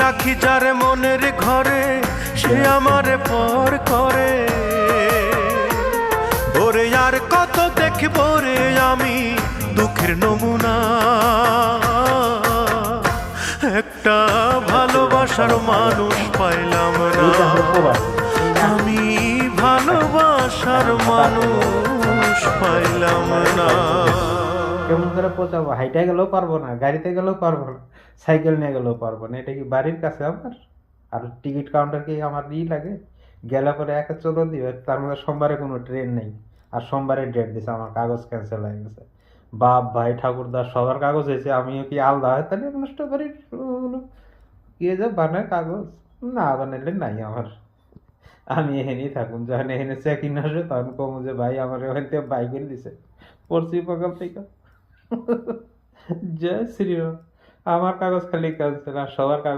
রাখি যার মনের ঘরে, সে আমারে পর করে। ওরে আর কত দেখবো রে আমি দুঃখের নমুনা, একটা ভালোবাসার মানুষ পাইলাম না। আমি ভালোবাসার মানুষ পাইলাম না। কেমন করে পৌঁছাবো? হাইটে গেলেও পারবো না, গাড়িতে গেলেও পারবো না, সাইকেল নিয়ে গেলেও পারবো না। এটা কি বাড়ির কাছে আমার? আর টিকিট কাউন্টার কি আমার লাগে? গেলে পরে একা চলে দিবে, তার মধ্যে সোমবারে কোনো ট্রেন নেই, আর সোমবারে ডেট দিছে, আমার কাগজ ক্যান্সেল হয়ে গেছে। বাপ ভাই ঠাকুরদার সবার কাগজ হয়েছে, আমিও কি আলাদা হয় তাহলে নষ্ট করি? কি যে বানায় কাগজ, না বানাইলে নাই আমার। আমি এখানেই থাকুন, যখন এখানে চেকিং আসবে তখন কমু যে ভাই আমার ওখান থেকে বাইক দিছে, পড়ছি সকাল থেকে। জয় শ্রীরাম। আমার কাগজ খালি ক্যান্সেল, আর সবার কাগজ